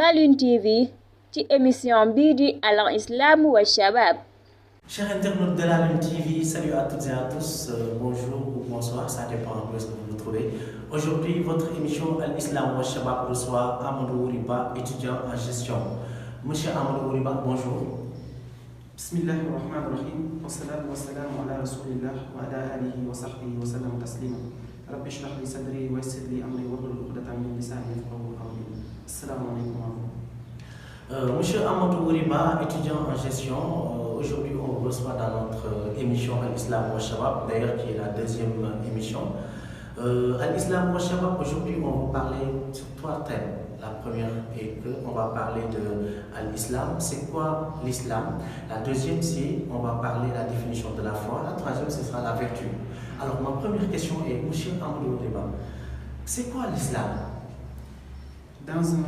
Lune TV ci émission bii di Al Islam wa Shabab. Chers internautes de la Lune TV, salut à toutes et à tous, bonjour ou bonsoir, ça dépend où est-ce que vous vous trouvez. Aujourd'hui, votre émission Al Islam wa Shabab reçoit Amadou Ouriba, étudiant en gestion. Monsieur Amadou Ouriba, bonjour. Bismillahirrahmanirrahim. Wassalatu wassalamu ala rasulillah wa ala alihi wa sahbihi wa sallam taslima. Rabbi shrah li sadri wa yassir li amri wahlul 'uqdatan min lisani yafqahu qawli. Assalamu alaykum wa rahmatullah. Monsieur Amadou Ouriba, étudiant en gestion, aujourd'hui on vous reçoit dans notre émission Al Islam wa Shabab, d'ailleurs qui est la deuxième émission. Al Islam wa Shabab, aujourd'hui on va vous parler sur 3 thèmes. La première est qu'on va parler de l'islam, c'est quoi l'islam? La deuxième, c'est on va parler de la définition de la foi. La troisième, ce sera la vertu. Alors ma première question est, monsieur Amadou Ouriba, c'est quoi l'islam? Dans un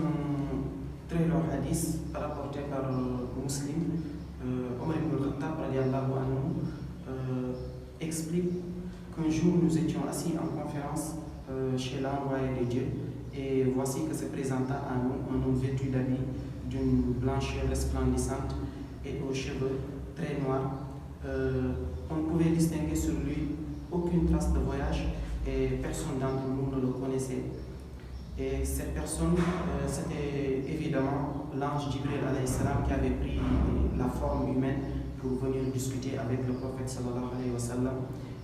très long hadith rapporté par Muslim, Omar ibn al-Khattab radiallahu anhu explique qu'un jour nous étions assis en conférence chez l'envoyé de Dieu. Et voici que se présenta à nous un homme vêtu d'habits d'une blancheur resplendissante et aux cheveux très noirs. On ne pouvait distinguer sur lui aucune trace de voyage et personne d'entre nous ne le connaissait. Et cette personne, c'était évidemment l'ange Jibril alayhi salam qui avait pris la forme humaine pour venir discuter avec le prophète sallallahu alayhi wa sallam.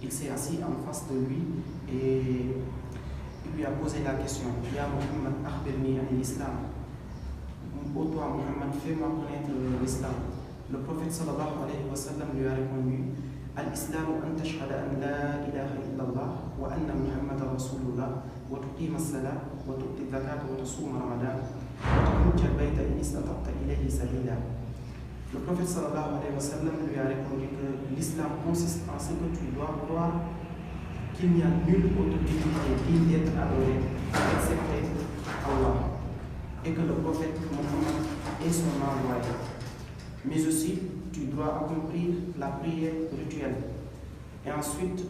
Il s'est assis en face de lui et il lui a posé la question: Ya Muhammad, akhbirni an l'islam. Ô toi Muhammad, fais-moi connaître l'islam. Le prophète sallallahu alayhi wa sallam lui a répondu: Al-Islam an tashhada an la ilaha illallah wa anna Muhammad rasulullah wa tuqima as-salat wa tu'ti az-zakat wa tasuma ramadan wa tahujja al-bayta in istata'ta ilayhi sabila. Le prophète sallallahu alayhi wa sallam lui a répondu que l'islam consiste en ce que tu dois croire qu'il n'y a nulle autre divinité digne d'être adorée excepté Allah, et que le prophète Mohammed est son envoyé. Mais aussi, tu dois accomplir la prière rituelle. Et ensuite,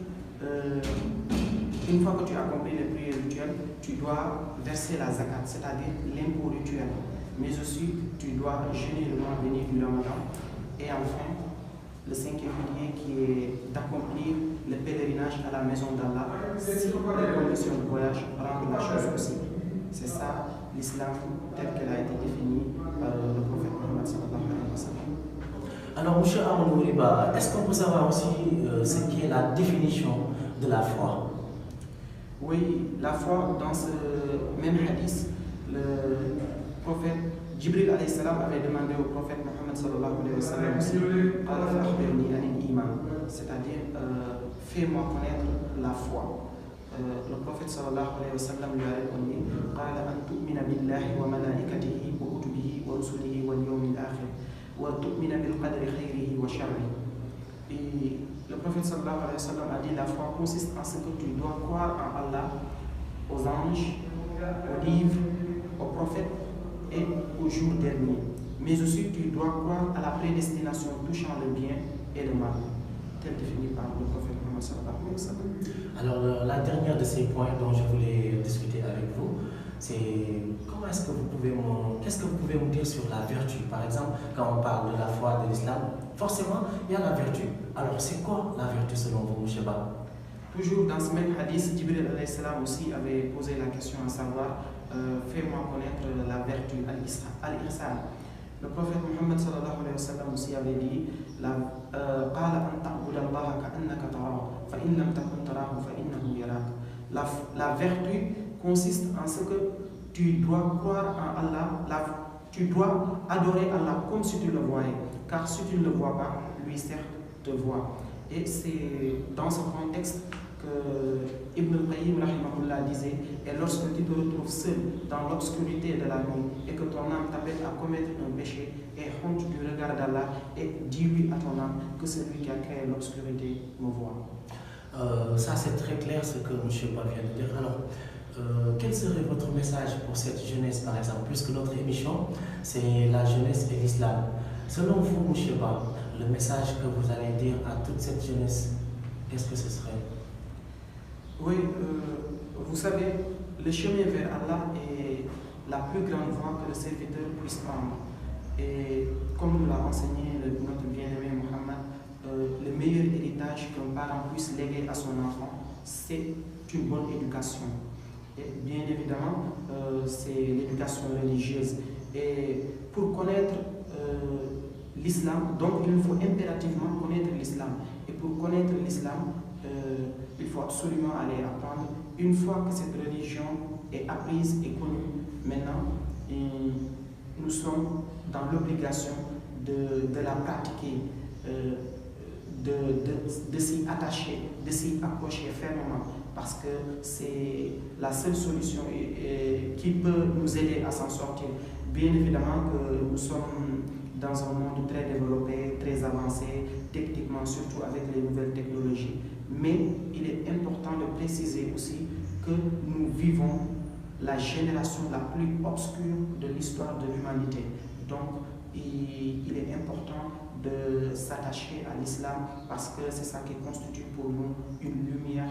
une fois que tu as accompli les prières rituelles, tu dois verser la zakat, c'est-à-dire l'impôt rituel. Mais aussi, tu dois jeûner le mois béni du Ramadan. Et enfin, le 5e pilier qui est d'accomplir le pèlerinage à la maison d'Allah si les conditions de voyage rendent la chose possible. C'est ça l'islam tel qu'elle a été définie par le prophète Muhammad sallallahu alayhi wa sallam. Alors monsieur Amadou Ouriba, est-ce qu'on peut savoir aussi ce qu'est la définition de la foi? Oui, la foi, dans ce même hadith, le prophète Jibril alayhi salam avait demandé au prophète Muhammad sallallahu alayhi wa sallam aussi, c'est-à-dire fais-moi connaître la foi. Le prophète sallallahu alayhi wa sallam lui a répondu: qala an tu'mina billahi wa malaikatihi wa kutubihi wa rusulihi wal yawmil akhir wa tu'mina bil qadri khayrihi wa sharrihi. Et le prophète sallallahu alayhi wa sallam a dit: la foi consiste en ce que tu dois croire en Allah, aux anges, aux livres, aux prophètes et au jour dernier. Mais aussi tu dois croire à la prédestination touchant le bien et le mal, tel défini par le prophète Muhammad sallallahu alayhi wa sallam. Alors la dernière de ces points dont je voulais discuter avec vous, c'est qu'est-ce que vous pouvez me dire sur la vertu? Par exemple, quand on parle de la foi, de l'islam, forcément il y a la vertu. Alors c'est quoi la vertu selon vous, M. Ba? Toujours dans ce même hadith, Jibril alayhi salam aussi avait posé la question à savoir fais-moi connaître la vertu, al-ihsan. Le prophète Muhammad sallallahu alayhi wa sallam aussi avait dit la vertu consiste en ce que tu dois croire en Allah, tu dois adorer Allah comme si tu le voyais, car si tu ne le vois pas, lui certes te voit. Et c'est dans ce contexte que Ibn al-Qayyim rahimahullah disait: et lorsque tu te retrouves seul dans l'obscurité de la nuit et que ton âme t'appelle à commettre un péché, et honte du regard d'Allah, et dis-lui à ton âme que celui qui a créé l'obscurité me voit. Ça c'est très clair ce que M. Ba vient de dire. Alors, quel serait votre message pour cette jeunesse par exemple, puisque notre émission c'est la jeunesse et l'islam? Selon vous, M. Ba, le message que vous allez dire à toute cette jeunesse, qu'est-ce que ce serait? Oui, vous savez, le chemin vers Allah est la plus grande voie que le serviteur puisse prendre. Et comme nous l'a enseigné notre bien-aimé Mohammed, le meilleur héritage qu'un parent puisse léguer à son enfant, c'est une bonne éducation. Et bien évidemment, c'est l'éducation religieuse. Et pour connaître l'islam, donc il faut impérativement connaître l'islam. Et pour connaître l'islam, il faut absolument aller apprendre. Une fois que cette religion est apprise et connue, maintenant, nous sommes dans l'obligation de la pratiquer, de s'y attacher, de s'y accrocher fermement, parce que c'est la seule solution qui peut nous aider à s'en sortir. Bien évidemment que nous sommes dans un monde très développé, très avancé, techniquement, surtout avec les nouvelles technologies. Mais il est important de préciser aussi que nous vivons la génération la plus obscure de l'histoire de l'humanité. Donc, il est important de s'attacher à l'islam parce que c'est ça qui constitue pour nous une lumière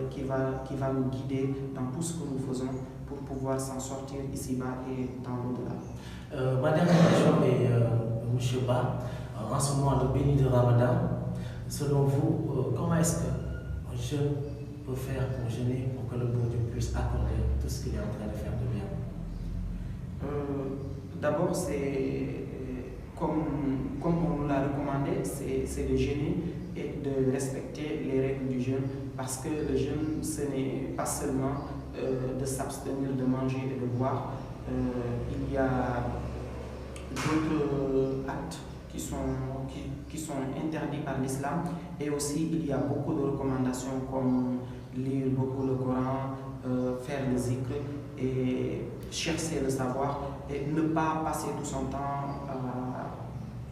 qui va nous guider dans tout ce que nous faisons pour pouvoir s'en sortir ici-bas et dans l'au-delà. Ma dernière question est, M. Ba, en ce moment de béni de Ramadan, selon vous, comment est-ce qu'un jeune peut faire pour jeûner pour que le bon Dieu puisse accorder tout ce qu'il est en train de faire de bien? D'abord, c'est comme on nous l'a recommandé, c'est de jeûner et de respecter les règles du jeûne, parce que le jeûne, ce n'est pas seulement de s'abstenir de manger et de boire. Il y a d'autres actes qui sont interdits par l'islam, et aussi il y a beaucoup de recommandations comme lire beaucoup le Coran, faire le zikr et chercher le savoir et ne pas passer tout son temps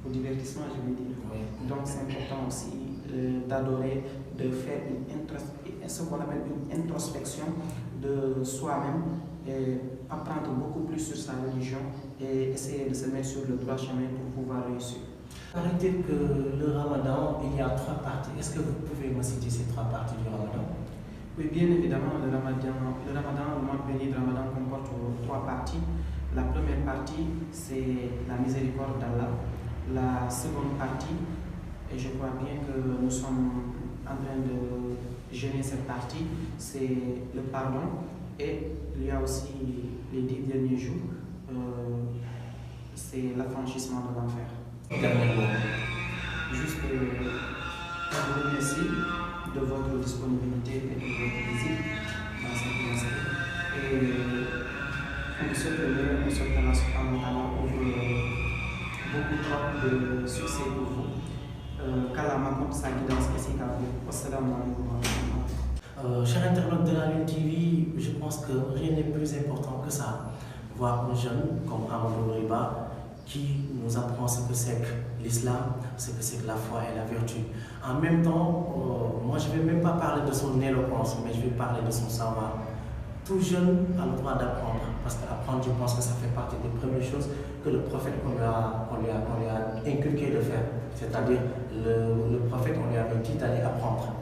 au divertissement, je veux dire. Oui. Donc c'est important aussi d'adorer, de faire ce qu'on appelle une introspection de soi-même, et apprendre beaucoup plus sur sa religion et essayer de se mettre sur le droit chemin pour pouvoir réussir. Arrêtez que le Ramadan, il y a 3 parties. Est-ce que vous pouvez me citer ces 3 parties du Ramadan? Oui, bien évidemment, le mois béni de Ramadan comporte 3 parties. La première partie, c'est la miséricorde d'Allah. La seconde partie, et je crois bien que nous sommes en train de jeûner cette partie, c'est le pardon. Et il y a aussi les 10 derniers jours, c'est l'affranchissement de l'enfer. Juste vous remercie de votre disponibilité et de votre visite dans cette mosquée. Et on souhaite le meilleur, on souhaite Allah subhanahu wa ta'ala beaucoup trop de succès pour vous. Qu'Allah m'accorde sa guidance ainsi qu'à vous. Wassalamu alaikum wa rahmatullah. Chers internautes de la Lune TV, je pense que rien n'est plus important que ça. Voir un jeune comme Amadou Riba qui nous apprend ce que c'est que l'islam, ce que c'est que la foi et la vertu. En même temps, moi je ne vais même pas parler de son éloquence, mais je vais parler de son savoir. Tout jeune a le droit d'apprendre, parce qu'apprendre, je pense que ça fait partie des premières choses que le prophète qu'on lui a inculqué de faire. C'est-à-dire, le prophète, on lui avait dit d'aller apprendre.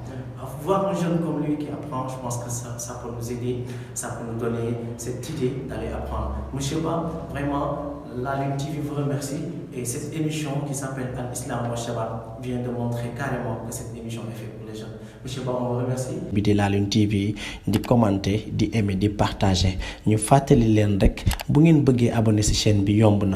Voir un jeune comme lui qui apprend, je pense que ça peut nous aider, ça peut nous donner cette idée d'aller apprendre. Monsieur Ba, vraiment, la Lune TV vous remercie, et cette émission qui s'appelle Al-Islam wa Shabab vient de montrer carrément que cette émission est faite pour les jeunes. Monsieur Ba, on vous remercie. Bi di la Lune TV di commenter, di aimer, di partager. Ñu fatali leen rek bu ngeen bëggee abonné ci chaîne bi yomb na.